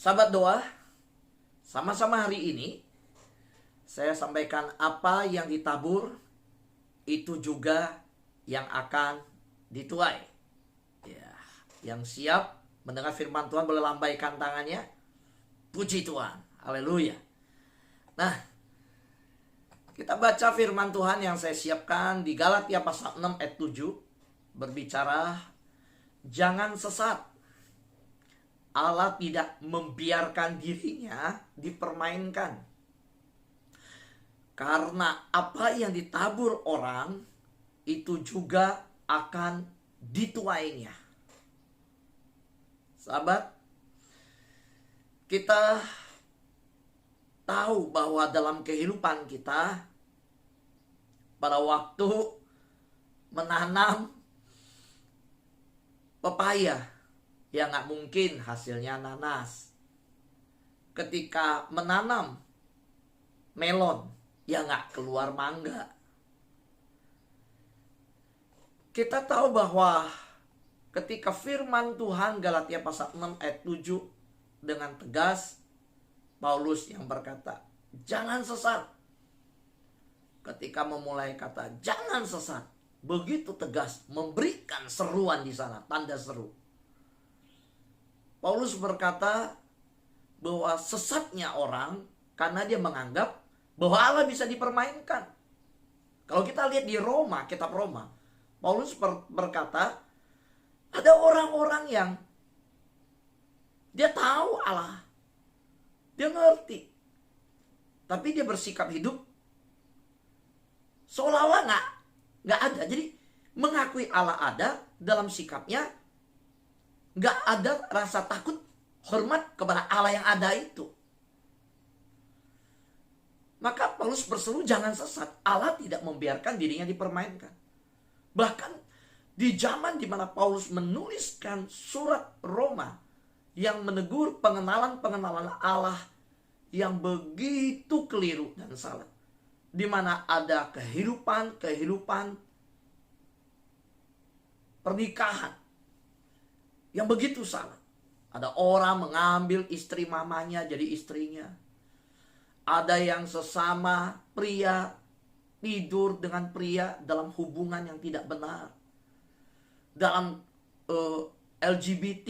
Sahabat doa, sama-sama hari ini saya sampaikan apa yang ditabur itu juga yang akan dituai. Ya, yang siap mendengar firman Tuhan boleh lambaikan tangannya. Puji Tuhan. Haleluya. Nah, kita baca firman Tuhan yang saya siapkan di Galatia pasal 6 ayat 7 berbicara jangan sesat. Allah tidak membiarkan dirinya dipermainkan. Karena apa yang ditabur orang itu juga akan dituainya. Sahabat, kita tahu bahwa dalam kehidupan kita pada waktu menanam pepaya, ya nggak mungkin hasilnya nanas. Ketika menanam melon, ya nggak keluar mangga. Kita tahu bahwa ketika firman Tuhan Galatia pasal 6 ayat 7 dengan tegas, Paulus yang berkata, jangan sesat. Ketika memulai kata jangan sesat, begitu tegas memberikan seruan di sana, tanda seru. Paulus berkata bahwa sesatnya orang karena dia menganggap bahwa Allah bisa dipermainkan. Kalau kita lihat di Roma, kitab Roma, Paulus berkata ada orang-orang yang dia tahu Allah, dia ngerti, tapi dia bersikap hidup seolah-olah nggak ada. Jadi mengakui Allah ada dalam sikapnya, nggak ada rasa takut, hormat kepada Allah yang ada itu. Maka Paulus berseru jangan sesat. Allah tidak membiarkan dirinya dipermainkan. Bahkan di zaman di mana Paulus menuliskan surat Roma yang menegur pengenalan-pengenalan Allah yang begitu keliru dan salah, di mana ada kehidupan pernikahan yang begitu salah. Ada orang mengambil istri mamanya jadi istrinya. Ada yang sesama pria tidur dengan pria dalam hubungan yang tidak benar. Dalam LGBT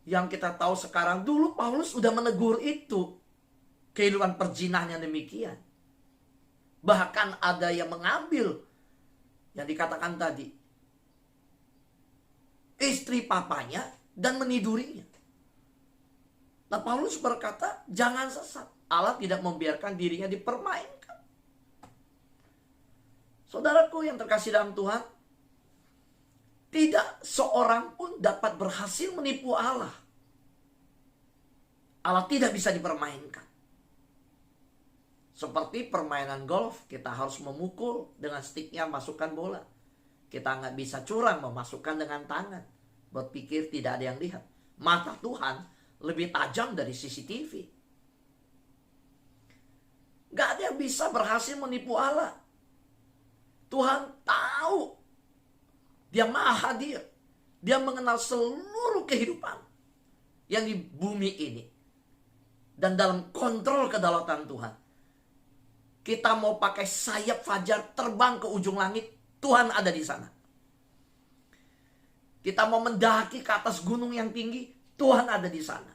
yang kita tahu sekarang, dulu Paulus sudah menegur itu. Kehidupan perjinahan yang demikian. Bahkan ada yang mengambil yang dikatakan tadi, istri papanya dan menidurinya. Nah, Paulus berkata jangan sesat. Allah tidak membiarkan dirinya dipermainkan. Saudaraku yang terkasih dalam Tuhan, tidak seorang pun dapat berhasil menipu Allah. Allah tidak bisa dipermainkan. Seperti permainan golf, kita harus memukul dengan stiknya, masukkan bola. Kita nggak bisa curang memasukkan dengan tangan. Berpikir tidak ada yang lihat. Mata Tuhan lebih tajam dari CCTV. Nggak ada yang bisa berhasil menipu Allah. Tuhan tahu. Dia maha hadir. Dia mengenal seluruh kehidupan yang di bumi ini. Dan dalam kontrol kedaulatan Tuhan. Kita mau pakai sayap fajar terbang ke ujung langit, Tuhan ada di sana. Kita mau mendaki ke atas gunung yang tinggi, Tuhan ada di sana.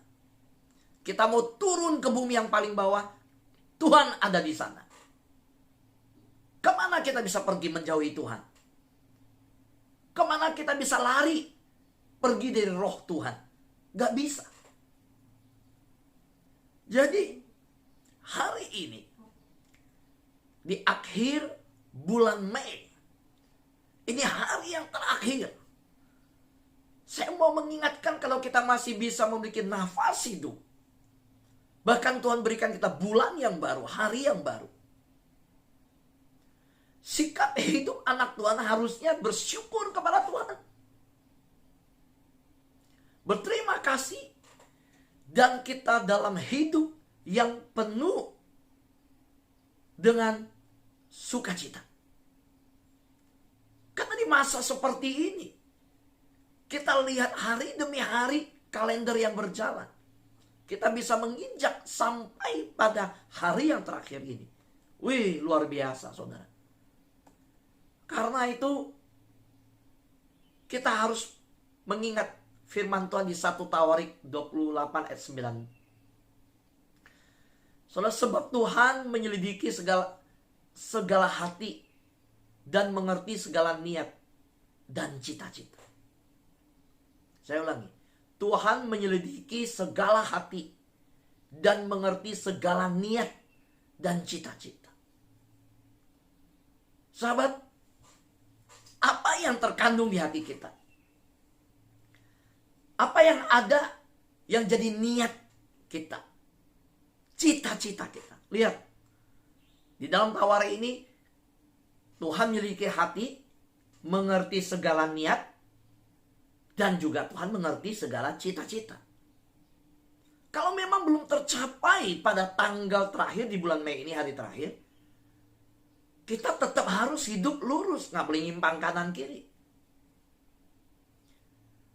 Kita mau turun ke bumi yang paling bawah, Tuhan ada di sana. Kemana kita bisa pergi menjauhi Tuhan? Kemana kita bisa lari pergi dari roh Tuhan? Gak bisa. Jadi hari ini di akhir bulan Mei, ini hari yang terakhir, saya mau mengingatkan kalau kita masih bisa memiliki nafas hidup, bahkan Tuhan berikan kita bulan yang baru, hari yang baru, sikap hidup anak Tuhan harusnya bersyukur kepada Tuhan, berterima kasih, dan kita dalam hidup yang penuh dengan sukacita. Karena di masa seperti ini, kita lihat hari demi hari kalender yang berjalan. kita bisa menginjak sampai pada hari yang terakhir ini. Wih, luar biasa saudara. Karena itu kita harus mengingat firman Tuhan di 1 Tawarik 28 ayat 9. Saudara, sebab Tuhan menyelidiki segala hati dan mengerti segala niat dan cita-cita. Saya ulangi. Tuhan menyelidiki segala hati dan mengerti segala niat dan cita-cita. Sahabat, apa yang terkandung di hati kita? Apa yang ada yang jadi niat kita? Cita-cita kita. Lihat. Di dalam Tawarik ini, Tuhan memiliki hati, mengerti segala niat, dan juga Tuhan mengerti segala cita-cita. Kalau memang belum tercapai pada tanggal terakhir di bulan Mei ini, hari terakhir, kita tetap harus hidup lurus, nggak boleh nyimpang kanan kiri.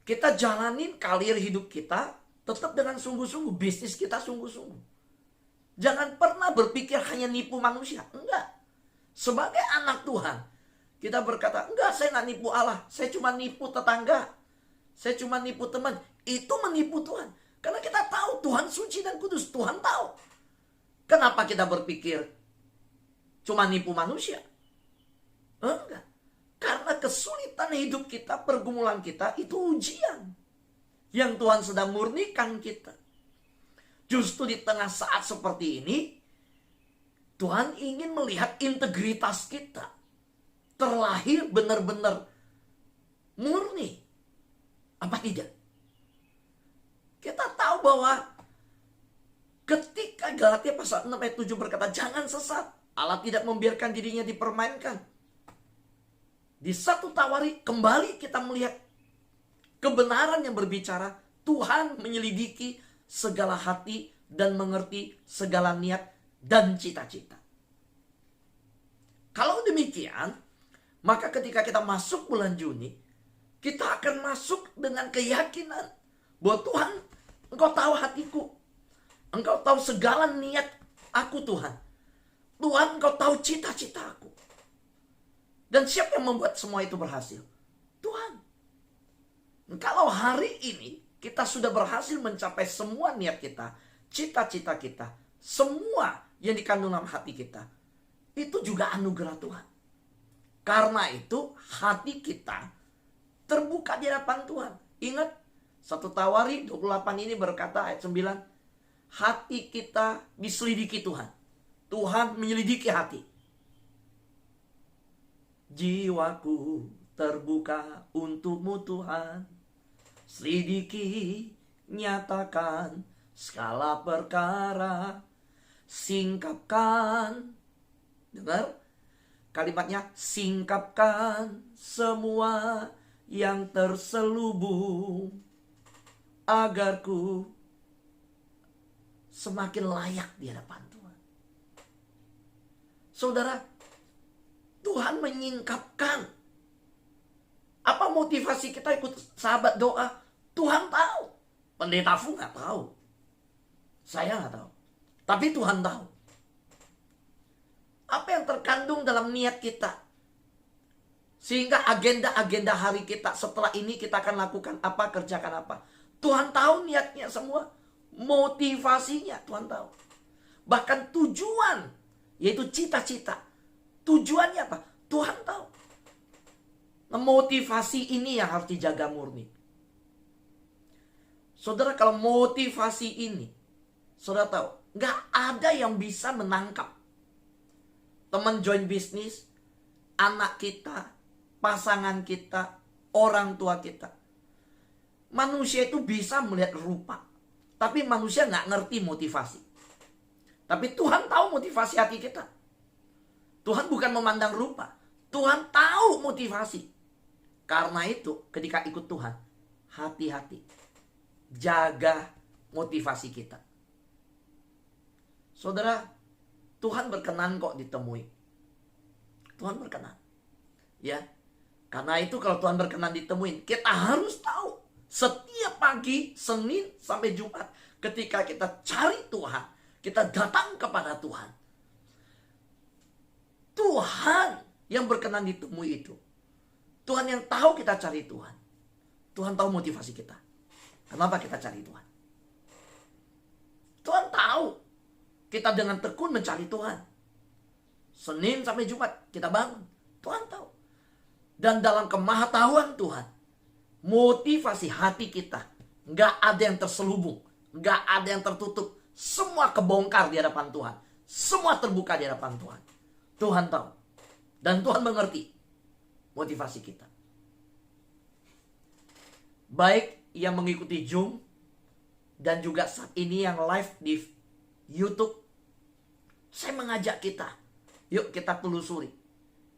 Kita jalanin karir hidup kita tetap dengan sungguh-sungguh, bisnis kita sungguh-sungguh. Jangan pernah berpikir hanya nipu manusia. Enggak. Sebagai anak Tuhan, kita berkata, enggak, saya nggak nipu Allah. Saya cuma nipu tetangga. Saya cuma nipu teman. Itu menipu Tuhan. Karena kita tahu Tuhan suci dan kudus. Tuhan tahu. Kenapa kita berpikir cuma nipu manusia? Enggak. Karena kesulitan hidup kita, pergumulan kita, itu ujian. Yang Tuhan sedang murnikan kita. Justru di tengah saat seperti ini, Tuhan ingin melihat integritas kita. Terlahir benar-benar murni. Apa tidak? Kita tahu bahwa ketika Galatia pasal 6 ayat 7 berkata, jangan sesat. Allah tidak membiarkan dirinya dipermainkan. Di 1 Tawarik kembali kita melihat kebenaran yang berbicara. Tuhan menyelidiki segala hati dan mengerti segala niat dan cita-cita. Kalau demikian, maka ketika kita masuk bulan Juni, kita akan masuk dengan keyakinan bahwa Tuhan, Engkau tahu hatiku. Engkau tahu segala niat aku, Tuhan. Tuhan, Engkau tahu cita-cita aku. Dan siapa yang membuat semua itu berhasil? Tuhan. Kalau hari ini kita sudah berhasil mencapai semua niat kita, cita-cita kita, semua yang dikandung dalam hati kita, itu juga anugerah Tuhan. Karena itu hati kita terbuka di hadapan Tuhan. Ingat, 1 Tawarik 28 ini berkata ayat 9, hati kita diselidiki Tuhan. Tuhan menyelidiki hati. Jiwaku terbuka untukmu Tuhan. Selidiki, nyatakan segala perkara, singkapkan. Dengar kalimatnya, singkapkan semua yang terselubung, agar ku semakin layak di hadapan Tuhan. Saudara, Tuhan menyingkapkan. Apa motivasi kita ikut sahabat doa? Tuhan tahu. Pendeta Fu nggak tahu. Saya nggak tahu. Tapi Tuhan tahu. Apa yang terkandung dalam niat kita? Sehingga agenda-agenda hari kita setelah ini kita akan lakukan apa, kerjakan apa. Tuhan tahu niatnya semua. Motivasinya Tuhan tahu. Bahkan tujuan, yaitu cita-cita. Tujuannya apa? Tuhan tahu. Nah, motivasi ini yang harus dijaga murni. Saudara, kalau motivasi ini, saudara tahu, nggak ada yang bisa menangkap. Teman join bisnis, anak kita, pasangan kita, orang tua kita. Manusia itu bisa melihat rupa, tapi manusia nggak ngerti motivasi. Tapi Tuhan tahu motivasi hati kita. Tuhan bukan memandang rupa, Tuhan tahu motivasi. Karena itu ketika ikut Tuhan, hati-hati. Jaga motivasi kita. Saudara, Tuhan berkenan kok ditemui. Tuhan berkenan. Ya. Karena itu kalau Tuhan berkenan ditemuin, kita harus tahu. Setiap pagi, Senin sampai Jumat, ketika kita cari Tuhan, kita datang kepada Tuhan, Tuhan yang berkenan ditemui itu. Tuhan yang tahu kita cari Tuhan. Tuhan tahu motivasi kita. Kenapa kita cari Tuhan? Tuhan tahu kita dengan tekun mencari Tuhan. Senin sampai Jumat kita bangun. Tuhan tahu. Dan dalam kemahatauan Tuhan, motivasi hati kita nggak ada yang terselubung, nggak ada yang tertutup. Semua kebongkar di hadapan Tuhan. Semua terbuka di hadapan Tuhan. Tuhan tahu. Dan Tuhan mengerti motivasi kita. Baik yang mengikuti Zoom dan juga saat ini yang live di YouTube, saya mengajak kita, yuk kita telusuri.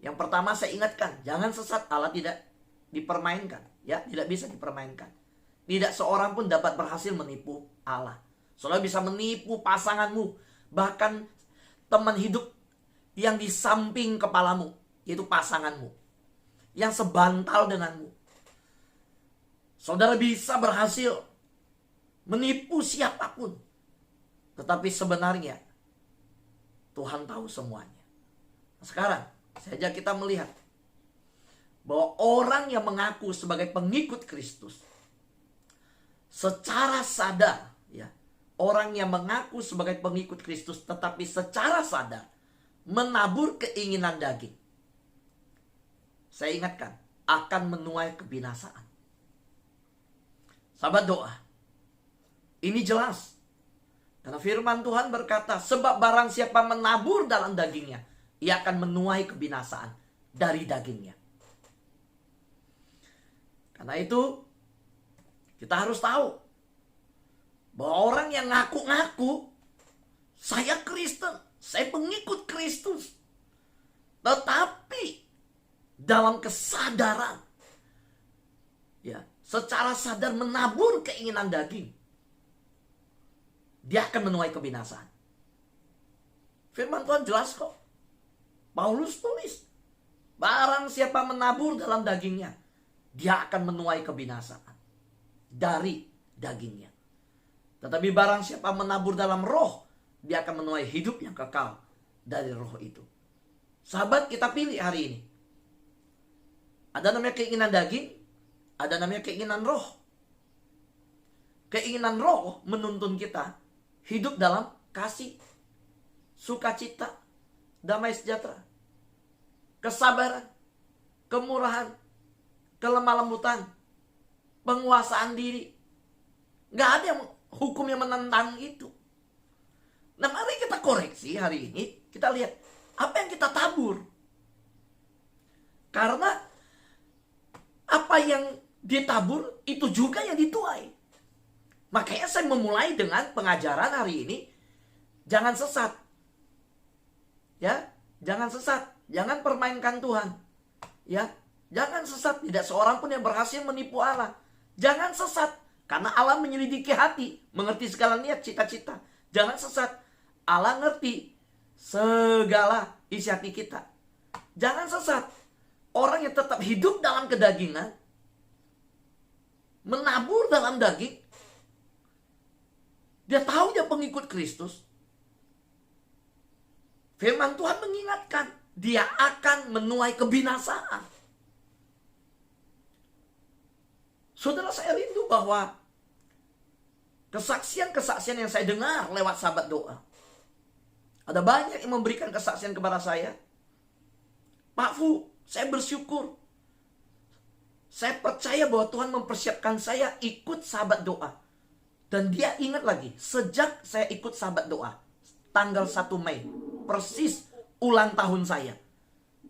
Yang pertama saya ingatkan, jangan sesat, Allah tidak dipermainkan, ya, tidak bisa dipermainkan. Tidak seorang pun dapat berhasil menipu Allah. Saudara bisa menipu pasanganmu, bahkan teman hidup yang di samping kepalamu, yaitu pasanganmu, yang sebantal denganmu. Saudara bisa berhasil menipu siapapun. Tetapi sebenarnya Tuhan tahu semuanya. Sekarang saja kita melihat bahwa orang yang mengaku sebagai pengikut Kristus secara sadar, ya, orang yang mengaku sebagai pengikut Kristus tetapi secara sadar menabur keinginan daging, saya ingatkan, akan menuai kebinasaan. Sahabat doa, ini jelas. Karena firman Tuhan berkata, sebab barang siapa menabur dalam dagingnya, ia akan menuai kebinasaan dari dagingnya. Karena itu, kita harus tahu bahwa orang yang ngaku-ngaku, saya Kristen, saya pengikut Kristus, tetapi dalam kesadaran, ya, secara sadar menabur keinginan daging, dia akan menuai kebinasaan. Firman Tuhan jelas kok. Paulus tulis, barang siapa menabur dalam dagingnya, dia akan menuai kebinasaan dari dagingnya. Tetapi barang siapa menabur dalam roh, dia akan menuai hidup yang kekal dari roh itu. Sahabat, kita pilih hari ini. Ada namanya keinginan daging, ada namanya keinginan roh. Keinginan roh menuntun kita hidup dalam kasih, sukacita, damai sejahtera, kesabaran, kemurahan, kelemah lembutan, penguasaan diri. Gak ada yang hukum yang menentang itu. Nah, mari kita koreksi hari ini. Kita lihat apa yang kita tabur. Karena apa yang ditabur itu juga yang dituai. Makanya saya memulai dengan pengajaran hari ini, jangan sesat. Ya, jangan sesat, jangan permainkan Tuhan. Ya, jangan sesat, tidak seorang pun yang berhasil menipu Allah. Jangan sesat, karena Allah menyelidiki hati, mengerti segala niat, cita-cita. Jangan sesat, Allah ngerti segala isi hati kita. Jangan sesat, orang yang tetap hidup dalam kedagingan, menabur dalam daging, dia tahu dia pengikut Kristus. Firman Tuhan mengingatkan, dia akan menuai kebinasaan. Saudara, saya rindu bahwa kesaksian-kesaksian yang saya dengar lewat sahabat doa, ada banyak yang memberikan kesaksian kepada saya. Pak Fu, saya bersyukur. Saya percaya bahwa Tuhan mempersiapkan saya ikut sahabat doa. Dan dia ingat lagi, sejak saya ikut sahabat doa, tanggal 1 Mei, persis ulang tahun saya.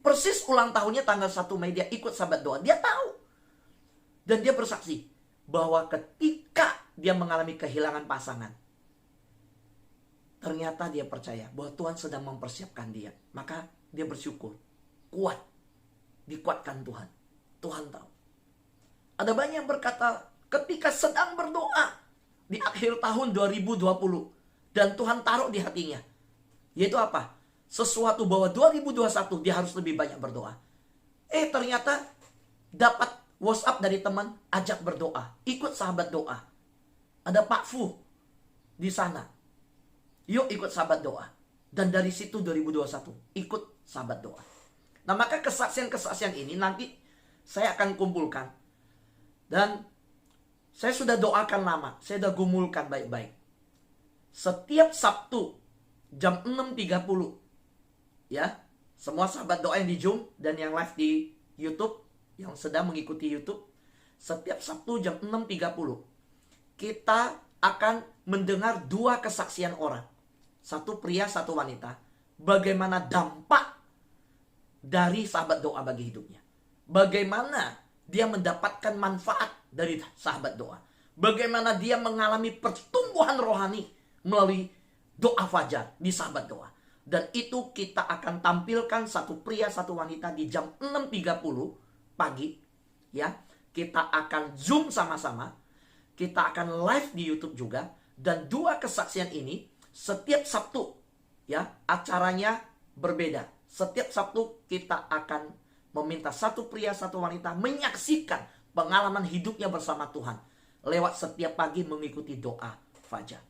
Persis ulang tahunnya tanggal 1 Mei dia ikut sahabat doa. Dia tahu. Dan dia bersaksi bahwa ketika dia mengalami kehilangan pasangan, ternyata dia percaya bahwa Tuhan sedang mempersiapkan dia. Maka dia bersyukur. Kuat. Dikuatkan Tuhan. Tuhan tahu. Ada banyak yang berkata ketika sedang berdoa di akhir tahun 2020 dan Tuhan taruh di hatinya, yaitu apa? Sesuatu bahwa 2021 dia harus lebih banyak berdoa. Ternyata dapat WhatsApp dari teman, ajak berdoa, ikut sahabat doa. Ada Pak Fu, di sana. Yuk ikut sahabat doa. Dan dari situ 2021 ikut sahabat doa. Nah, maka kesaksian-kesaksian ini nanti saya akan kumpulkan. Dan saya sudah doakan lama, saya sudah gumulkan baik-baik. Setiap Sabtu jam 6.30, ya, semua sahabat doa yang di Zoom dan yang live di YouTube, yang sedang mengikuti YouTube, setiap Sabtu jam 6.30 kita akan mendengar 2 kesaksian orang. Satu pria, satu wanita. Bagaimana dampak dari sahabat doa bagi hidupnya. Bagaimana dia mendapatkan manfaat dari sahabat doa. Bagaimana dia mengalami pertumbuhan rohani melalui doa fajar di sahabat doa. Dan itu kita akan tampilkan satu pria, satu wanita di jam 6.30 pagi. Ya, kita akan Zoom sama-sama. Kita akan live di YouTube juga. Dan 2 kesaksian ini setiap Sabtu, ya, acaranya berbeda. Setiap Sabtu kita akan meminta satu pria, satu wanita menyaksikan pengalaman hidupnya bersama Tuhan lewat setiap pagi mengikuti doa fajar.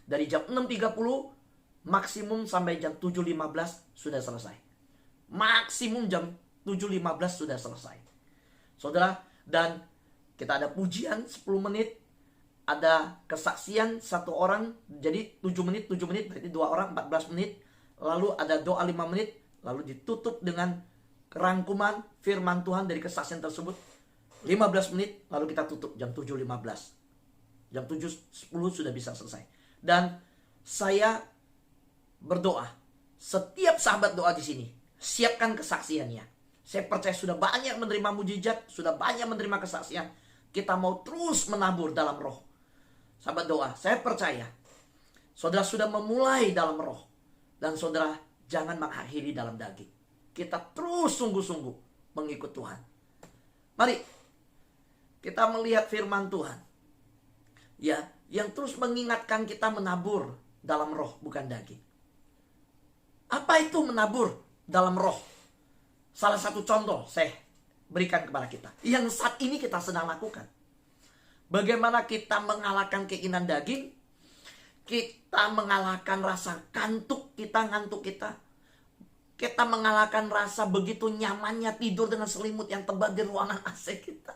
Dari jam 6.30 maksimum sampai jam 7.15 sudah selesai. Maksimum jam 7.15 sudah selesai. Saudara, dan kita ada pujian 10 menit. Ada kesaksian 1 orang, jadi 7 menit, berarti 2 orang, 14 menit. Lalu ada doa 5 menit, lalu ditutup dengan rangkuman firman Tuhan dari kesaksian tersebut. 15 menit, lalu kita tutup jam 7.15. Jam 7.10 sudah bisa selesai. Dan saya berdoa, setiap sahabat doa di sini, siapkan kesaksiannya. Saya percaya sudah banyak menerima mujizat, sudah banyak menerima kesaksian. Kita mau terus menabur dalam roh. Sahabat doa, saya percaya saudara sudah memulai dalam roh. Dan saudara jangan mengakhiri dalam daging. Kita terus sungguh-sungguh mengikut Tuhan. Mari kita melihat firman Tuhan, ya, yang terus mengingatkan kita menabur dalam roh, bukan daging. Apa itu menabur dalam roh? Salah satu contoh saya berikan kepada kita, yang saat ini kita sedang lakukan. Bagaimana kita mengalahkan keinginan daging, kita mengalahkan rasa ngantuk kita. Kita mengalahkan rasa begitu nyamannya tidur dengan selimut yang tebal di ruangan AC kita.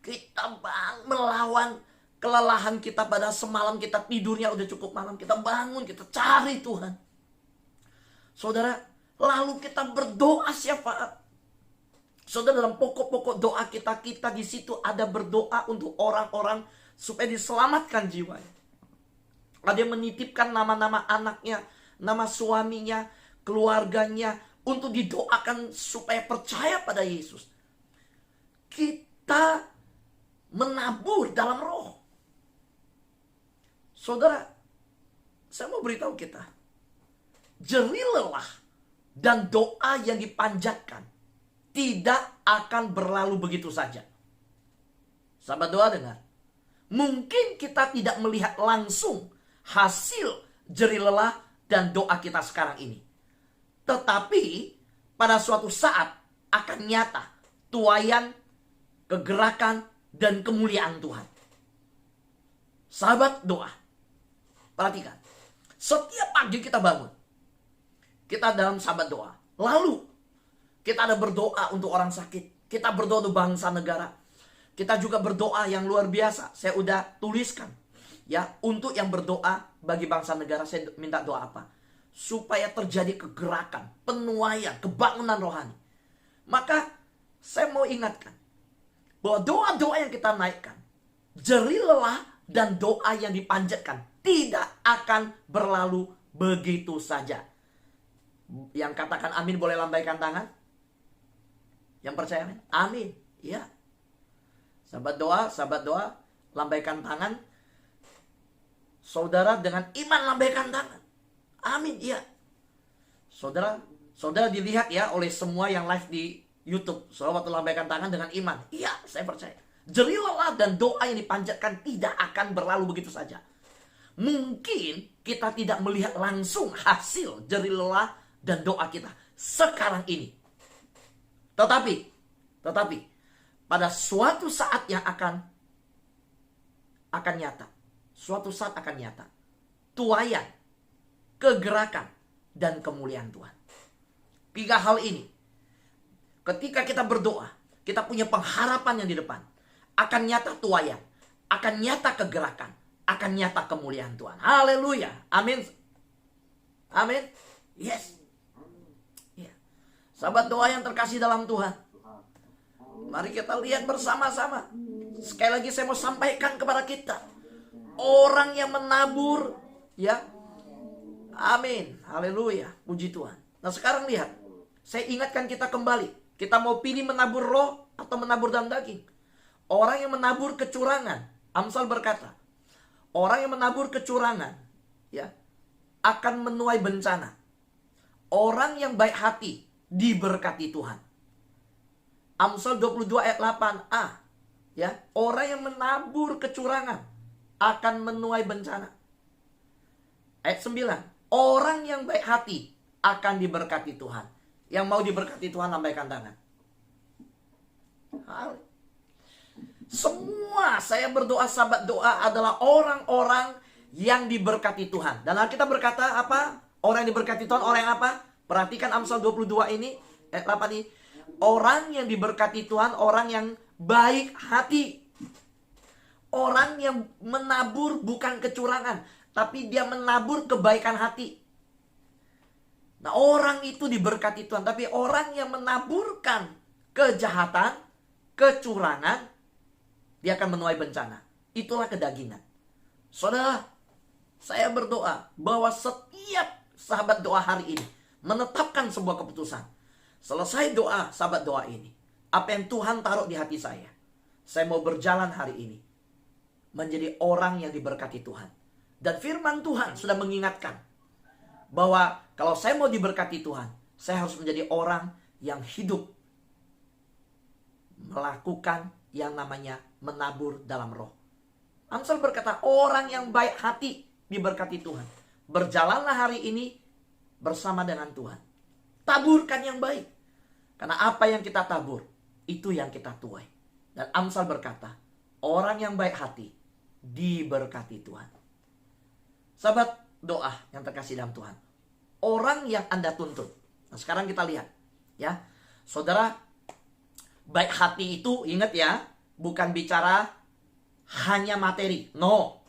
Kita melawan kelelahan kita pada semalam kita tidurnya udah cukup malam. Kita bangun, kita cari Tuhan. Saudara, lalu kita berdoa syafaat. Saudara, dalam pokok-pokok doa kita di situ ada berdoa untuk orang-orang supaya diselamatkan jiwanya. Ada yang menitipkan nama-nama anaknya, nama suaminya, keluarganya untuk didoakan supaya percaya pada Yesus. Kita menabur dalam roh. Saudara, saya mau beritahu kita, jerih lelah dan doa yang dipanjatkan tidak akan berlalu begitu saja. Sahabat doa dengar. Mungkin kita tidak melihat langsung hasil jerih lelah dan doa kita sekarang ini. Tetapi pada suatu saat akan nyata tuaian, kegerakan, dan kemuliaan Tuhan. Sahabat doa, perhatikan. Setiap pagi kita bangun, kita dalam sahabat doa. Lalu kita ada berdoa untuk orang sakit. Kita berdoa untuk bangsa negara. Kita juga berdoa yang luar biasa. Saya udah tuliskan. Ya, untuk yang berdoa bagi bangsa negara, saya minta doa apa? Supaya terjadi kegerakan, penuaian, kebangunan rohani. Maka saya mau ingatkan bahwa doa-doa yang kita naikkan, jerih lelah dan doa yang dipanjatkan tidak akan berlalu begitu saja. Yang katakan amin boleh lambaikan tangan. Yang percaya amin? Amin. Ya. Sahabat doa, lambaikan tangan. Saudara dengan iman lambaikan tangan. Amin. Ya. Saudara dilihat ya oleh semua yang live di YouTube. Saudara waktu lambaikan tangan dengan iman. Iya, saya percaya. Jerih lelah dan doa yang dipanjatkan tidak akan berlalu begitu saja. Mungkin kita tidak melihat langsung hasil jerih lelah dan doa kita sekarang ini. Tetapi pada suatu saat yang akan nyata, suatu saat akan nyata. Tuaian, kegerakan, dan kemuliaan Tuhan. 3 hal ini, ketika kita berdoa, kita punya pengharapan yang di depan. Akan nyata tuaian, akan nyata kegerakan, akan nyata kemuliaan Tuhan. Haleluya. Amin. Amin. Yes. Ya. Sahabat doa yang terkasih dalam Tuhan, mari kita lihat bersama-sama. Sekali lagi saya mau sampaikan kepada kita, orang yang menabur, ya. Amin. Haleluya. Puji Tuhan. Nah sekarang lihat, saya ingatkan kita kembali. Kita mau pilih menabur roh atau menabur dalam daging. Orang yang menabur kecurangan, Amsal berkata, orang yang menabur kecurangan, ya, akan menuai bencana. Orang yang baik hati diberkati Tuhan. Amsal 22 ayat 8a, ya, orang yang menabur kecurangan akan menuai bencana. Ayat 9, orang yang baik hati akan diberkati Tuhan. Yang mau diberkati Tuhan, lambaikan tangan. Semua saya berdoa, sahabat doa adalah orang-orang yang diberkati Tuhan. Dan Alkitab berkata apa? Orang yang diberkati Tuhan, orang yang apa? Perhatikan Amsal 22 ini, ayat 8 ini. Orang yang diberkati Tuhan, orang yang baik hati. Orang yang menabur bukan kecurangan, tapi dia menabur kebaikan hati. Nah, orang itu diberkati Tuhan. Tapi orang yang menaburkan kejahatan, kecurangan, dia akan menuai bencana. Itulah kedagingan. Saudara, saya berdoa bahwa setiap sahabat doa hari ini menetapkan sebuah keputusan. Selesai doa, sahabat doa ini, apa yang Tuhan taruh di hati saya mau berjalan hari ini menjadi orang yang diberkati Tuhan. Dan firman Tuhan sudah mengingatkan bahwa kalau saya mau diberkati Tuhan, saya harus menjadi orang yang hidup melakukan yang namanya menabur dalam roh. Amsal berkata, orang yang baik hati diberkati Tuhan. Berjalanlah hari ini bersama dengan Tuhan. Taburkan yang baik. Karena apa yang kita tabur, itu yang kita tuai. Dan Amsal berkata, orang yang baik hati diberkati Tuhan. Sahabat doa yang terkasih dalam Tuhan, orang yang Anda tuntun. Nah sekarang kita lihat, ya, saudara, baik hati itu, ingat ya, bukan bicara hanya materi. No.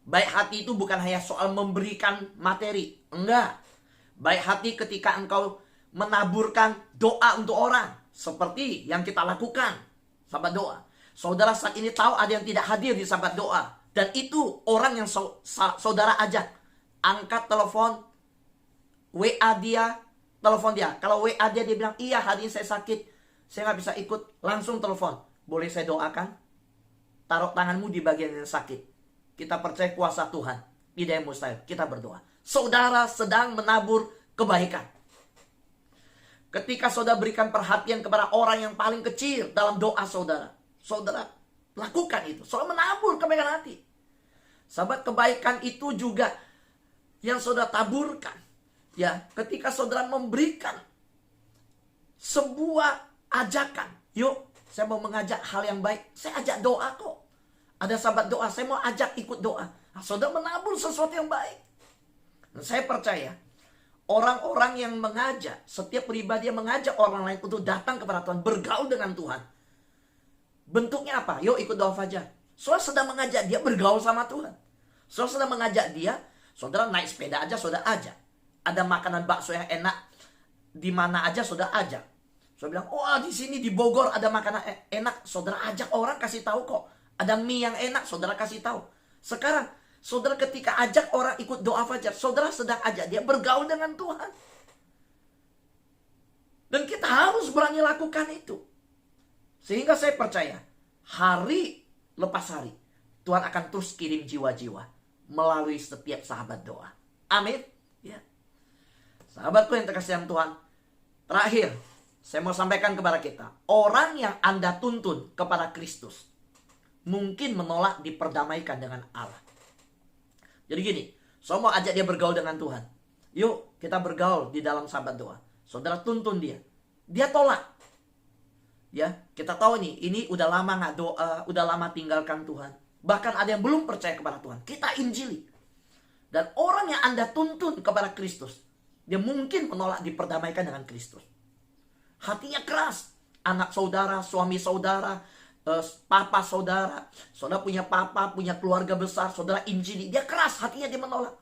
Baik hati itu bukan hanya soal memberikan materi. Enggak. Baik hati ketika engkau menaburkan doa untuk orang, seperti yang kita lakukan, sahabat doa. Saudara saat ini tahu ada yang tidak hadir di sahabat doa, dan itu orang yang saudara ajak. Angkat telepon, WA dia, telepon dia. Kalau WA dia bilang, iya hari ini saya sakit, saya nggak bisa ikut, langsung telepon. Boleh saya doakan? Taruh tanganmu di bagian yang sakit. Kita percaya kuasa Tuhan. Tidak yang mustahil. Kita berdoa. Saudara sedang menabur kebaikan. Ketika saudara berikan perhatian kepada orang yang paling kecil dalam doa saudara, saudara lakukan itu. Saudara menabur kebaikan hati. Sahabat, kebaikan itu juga yang saudara taburkan. Ya, ketika saudara memberikan sebuah ajakan, yuk, saya mau mengajak hal yang baik. Saya ajak doa kok. Ada sahabat doa, saya mau ajak ikut doa. Nah, saudara menabur sesuatu yang baik. Dan saya percaya, orang-orang yang mengajak, setiap pribadi yang mengajak orang lain untuk datang kepada Tuhan, bergaul dengan Tuhan. Bentuknya apa? Yuk ikut doa fajar. Saudara sedang mengajak dia bergaul sama Tuhan. Saudara sedang mengajak dia, saudara naik sepeda aja, saudara ajak. Ada makanan bakso yang enak, di mana aja saudara ajak. Saudara bilang, oh di sini di Bogor ada makanan enak, saudara ajak orang, kasih tahu kok. Ada mie yang enak, saudara kasih tahu. Sekarang, saudara ketika ajak orang ikut doa fajar, saudara sedang ajak dia bergaul dengan Tuhan. Dan kita harus berani lakukan itu. Sehingga saya percaya, hari lepas hari, Tuhan akan terus kirim jiwa-jiwa melalui setiap sahabat doa. Amin. Ya. Sahabatku yang terkasih dalam Tuhan, terakhir, saya mau sampaikan kepada kita, orang yang Anda tuntun kepada Kristus, mungkin menolak diperdamaikan dengan Allah. Jadi gini, saya mau ajak dia bergaul dengan Tuhan. Yuk, kita bergaul di dalam sahabat doa. Saudara tuntun dia. Dia tolak. Ya, kita tahu nih, ini udah lama nggak doa, udah lama tinggalkan Tuhan. Bahkan ada yang belum percaya kepada Tuhan. Kita injili. Dan orang yang Anda tuntun kepada Kristus, dia mungkin menolak diperdamaikan dengan Kristus. Hatinya keras. Anak saudara, suami saudara, papa saudara. Saudara punya papa, punya keluarga besar, saudara injili. Dia keras, hatinya dia menolak.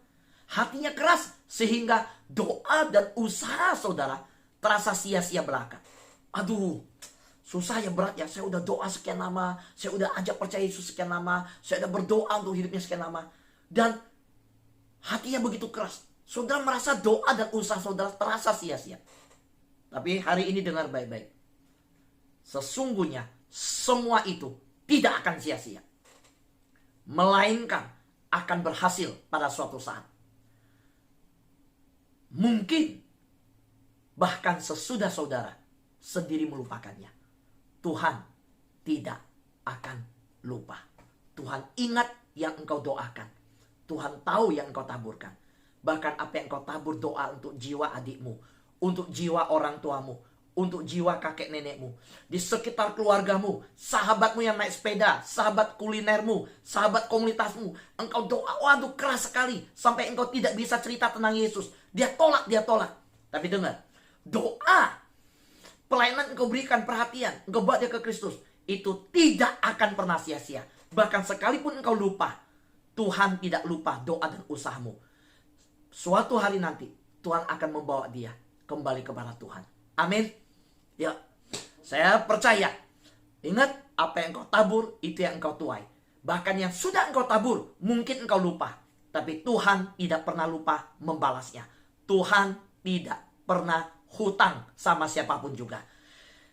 Hatinya keras sehingga doa dan usaha saudara terasa sia-sia belaka. Aduh, susah ya, berat ya. Saya udah doa sekian lama, saya udah ajak percaya Yesus sekian lama, saya udah berdoa untuk hidupnya sekian lama. Dan hatinya begitu keras. Saudara merasa doa dan usaha saudara terasa sia-sia. Tapi hari ini dengar baik-baik. Sesungguhnya semua itu tidak akan sia-sia. Melainkan akan berhasil pada suatu saat. Mungkin bahkan sesudah saudara sendiri melupakannya. Tuhan tidak akan lupa. Tuhan ingat yang engkau doakan. Tuhan tahu yang engkau taburkan. Bahkan apa yang engkau tabur doa untuk jiwa adikmu, untuk jiwa orang tuamu, untuk jiwa kakek nenekmu, di sekitar keluargamu, sahabatmu yang naik sepeda, sahabat kulinermu, sahabat komunitasmu. Engkau doa, waduh keras sekali, sampai engkau tidak bisa cerita tentang Yesus. Dia tolak. Tapi dengar, doa, pelayanan engkau berikan perhatian, engkau bawa dia ke Kristus, itu tidak akan pernah sia-sia. Bahkan sekalipun engkau lupa, Tuhan tidak lupa doa dan usahamu. Suatu hari nanti, Tuhan akan membawa dia kembali kepada Tuhan. Amin. Ya, saya percaya. Ingat, apa yang engkau tabur, itu yang engkau tuai. Bahkan yang sudah engkau tabur, mungkin engkau lupa. Tapi Tuhan tidak pernah lupa membalasnya. Tuhan tidak pernah hutang sama siapapun juga.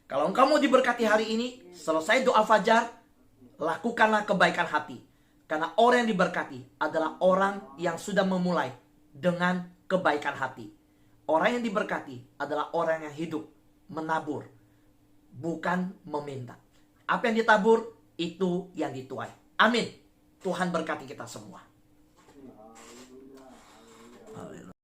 Kalau engkau mau diberkati hari ini, selesai doa fajar, lakukanlah kebaikan hati. Karena orang yang diberkati adalah orang yang sudah memulai dengan kebaikan hati. Orang yang diberkati adalah orang yang hidup menabur, bukan meminta. Apa yang ditabur, itu yang dituai. Amin. Tuhan berkati kita semua.